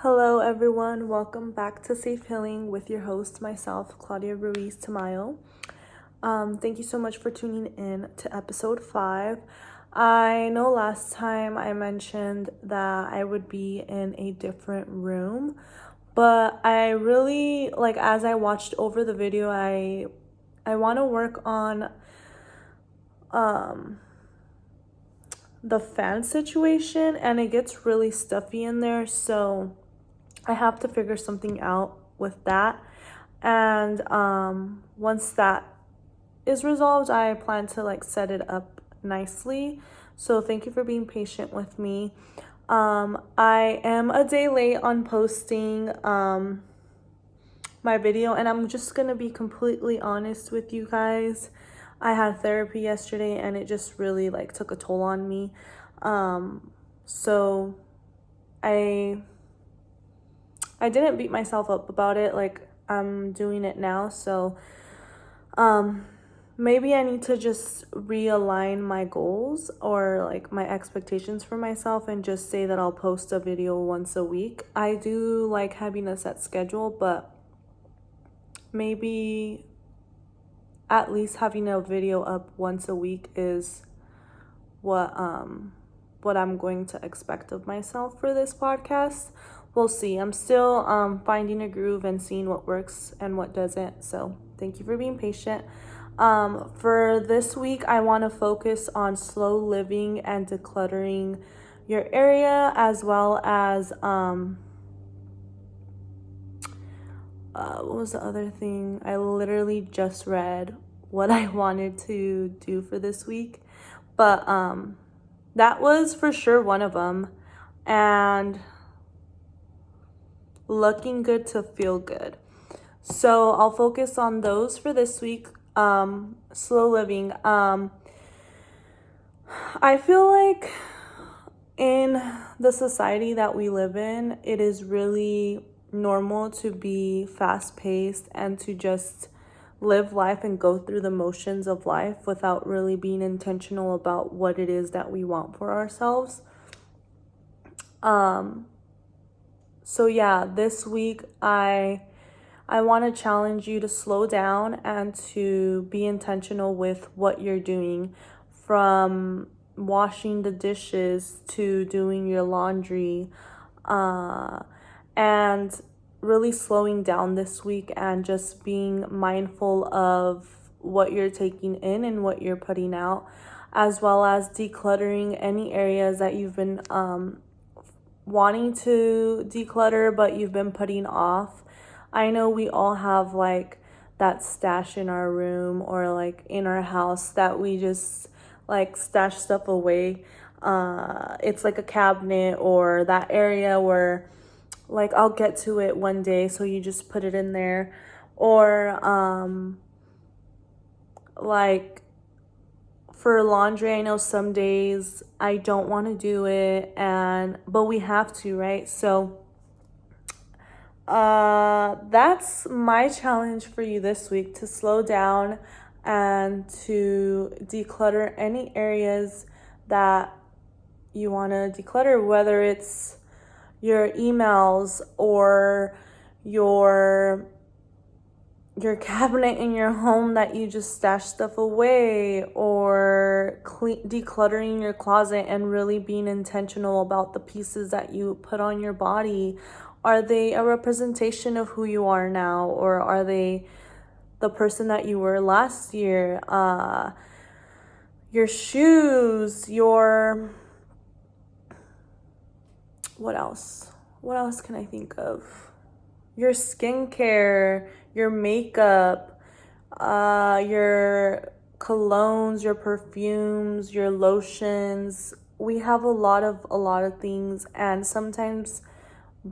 Hello, everyone. Welcome back to Safe Healing with your host, myself, Claudia Ruiz Tamayo. Thank you so much for tuning in to episode 5. I know last time I mentioned that I would be in a different room, but I really, as I watched over the video, I want to work on the fan situation, and it gets really stuffy in there, so I have to figure something out with that. And once that is resolved, I plan to set it up nicely. So thank you for being patient with me. I am a day late on posting my video, and I'm just gonna be completely honest with you guys. I had therapy yesterday and it just really took a toll on me. So I didn't beat myself up about it. I'm doing it now. So maybe I need to just realign my goals or my expectations for myself and just say that I'll post a video once a week. I do like having a set schedule, but maybe at least having a video up once a week is what I'm going to expect of myself for this podcast. We'll see. I'm still finding a groove and seeing what works and what doesn't. So thank you for being patient. For this week, I want to focus on slow living and decluttering your area, as well as what was the other thing? I literally just read what I wanted to do for this week, but that was for sure one of them. And looking good to feel good. So I'll focus on those for this week. Slow living. I feel like in the society that we live in, it is really normal to be fast-paced and to just live life and go through the motions of life without really being intentional about what it is that we want for ourselves. So yeah, this week I want to challenge you to slow down and to be intentional with what you're doing, from washing the dishes to doing your laundry, and really slowing down this week and just being mindful of what you're taking in and what you're putting out, as well as decluttering any areas that you've been wanting to declutter but you've been putting off. I know we all have that stash in our room or in our house that we just stash stuff away. It's like a cabinet or that area where I'll get to it one day, so you just put it in there. Or for laundry, I know some days I don't want to do it, but we have to, right? So that's my challenge for you this week, to slow down and to declutter any areas that you want to declutter, whether it's your emails or your cabinet in your home that you just stash stuff away, or decluttering your closet and really being intentional about the pieces that you put on your body. Are they a representation of who you are now, or are they the person that you were last year? Your shoes, what else? What else can I think of? Your skincare, your makeup, your colognes, your perfumes, your lotions. We have a lot of things, and sometimes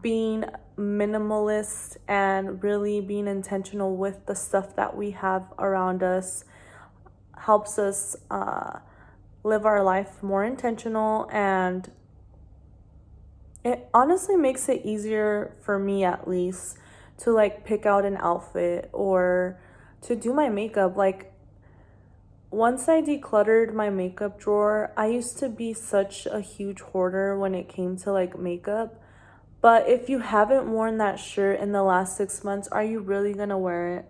being minimalist and really being intentional with the stuff that we have around us helps us live our life more intentional, and it honestly makes it easier for me, at least, to pick out an outfit or to do my makeup. Once I decluttered my makeup drawer, I used to be such a huge hoarder when it came to makeup, But if you haven't worn that shirt in the last 6 months, are you really gonna wear it?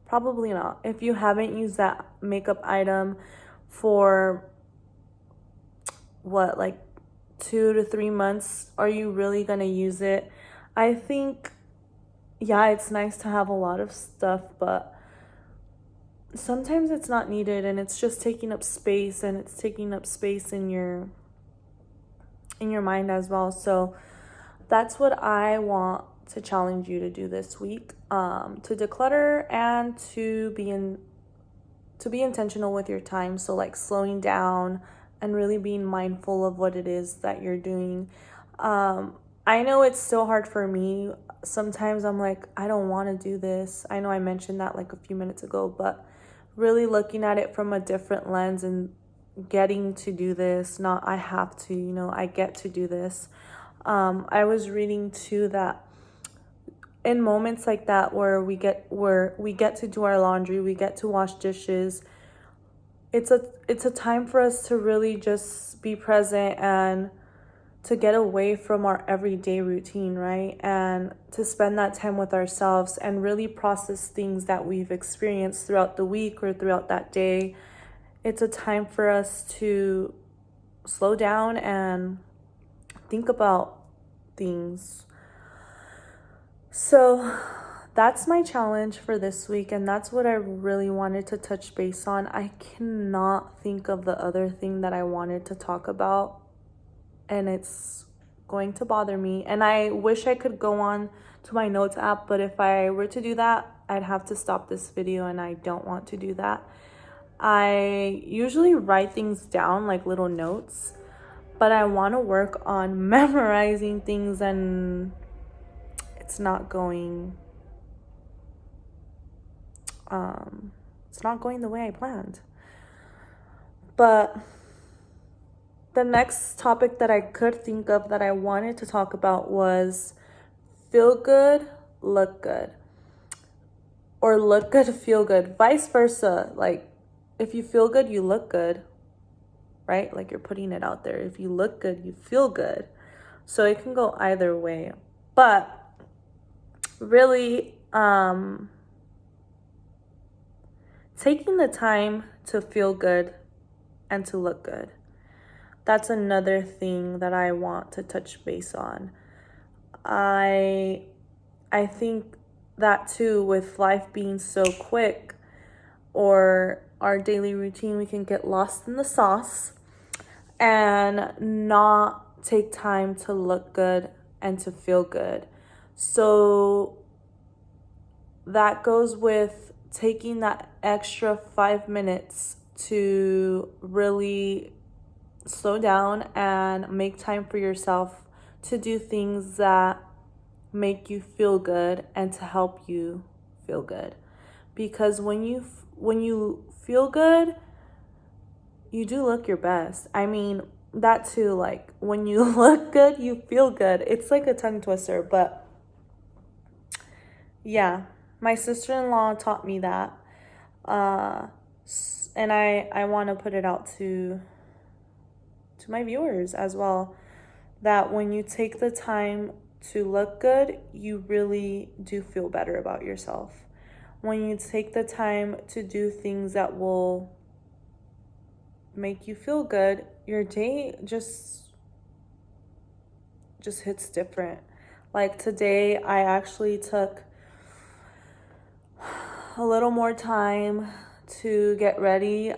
Probably not. If you haven't used that makeup item for what, like 2 to 3 months, are you really gonna use it? I think, yeah, it's nice to have a lot of stuff, but sometimes it's not needed, and it's just taking up space, and it's taking up space in your mind as well. So that's what I want to challenge you to do this week, to declutter and to be intentional with your time. So like slowing down and really being mindful of what it is that you're doing. I know it's still hard for me. Sometimes I'm like, I don't want to do this. I know I mentioned that like a few minutes ago, but really looking at it from a different lens and getting to do this, not I have to, I get to do this. I was reading too that in moments like that where we get to do our laundry, we get to wash dishes, it's a time for us to really just be present and to get away from our everyday routine, right? And to spend that time with ourselves and really process things that we've experienced throughout the week or throughout that day. It's a time for us to slow down and think about things. So that's my challenge for this week, and that's what I really wanted to touch base on. I cannot think of the other thing that I wanted to talk about, and it's going to bother me. And I wish I could go on to my notes app, but if I were to do that, I'd have to stop this video, and I don't want to do that. I usually write things down like little notes, but I want to work on memorizing things, and it's not going the way I planned. But the next topic that I could think of that I wanted to talk about was feel good, look good. Or look good, feel good. Vice versa. Like, if you feel good, you look good, right? Like, you're putting it out there. If you look good, you feel good. So it can go either way. But really, taking the time to feel good and to look good. That's another thing that I want to touch base on. I think that too, with life being so quick or our daily routine, we can get lost in the sauce and not take time to look good and to feel good. So that goes with taking that extra 5 minutes to really slow down and make time for yourself to do things that make you feel good and to help you feel good. Because when you feel good, you do look your best. I mean, that too, like when you look good, you feel good. It's like a tongue twister, but yeah, my sister-in-law taught me that. And I want to put it out to my viewers as well, that when you take the time to look good, you really do feel better about yourself. When you take the time to do things that will make you feel good, your day just hits different. Like today, I actually took a little more time to get ready.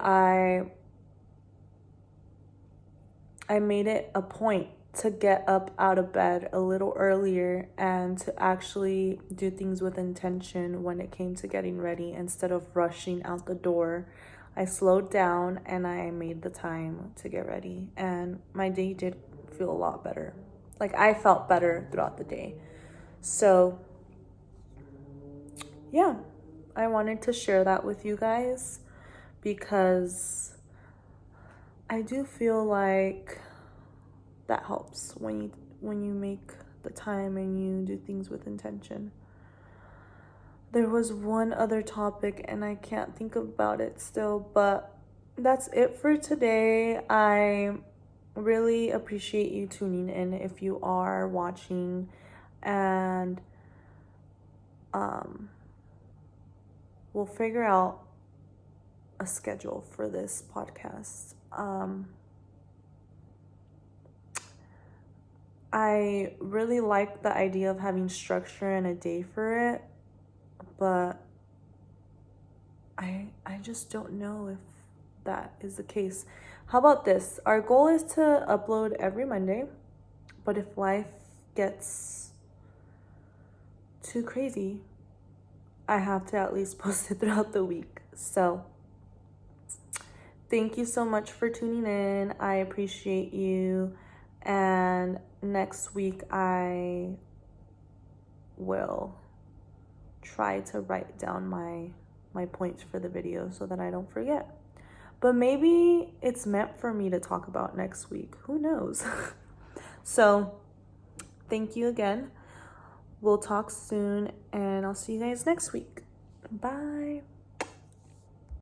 I made it a point to get up out of bed a little earlier and to actually do things with intention when it came to getting ready instead of rushing out the door. I slowed down and I made the time to get ready, and my day did feel a lot better. Like, I felt better throughout the day. So yeah, I wanted to share that with you guys because I do feel like that helps when you make the time and you do things with intention. There was one other topic and I can't think about it still, but that's it for today. I really appreciate you tuning in if you are watching, and we'll figure out a schedule for this podcast. I really like the idea of having structure and a day for it, but I just don't know if that is the case. How about this? Our goal is to upload every Monday, but if life gets too crazy, I have to at least post it throughout the week. So thank you so much for tuning in. I appreciate you. And next week I will try to write down my points for the video so that I don't forget. But maybe it's meant for me to talk about next week. Who knows? So thank you again. We'll talk soon, and I'll see you guys next week. Bye.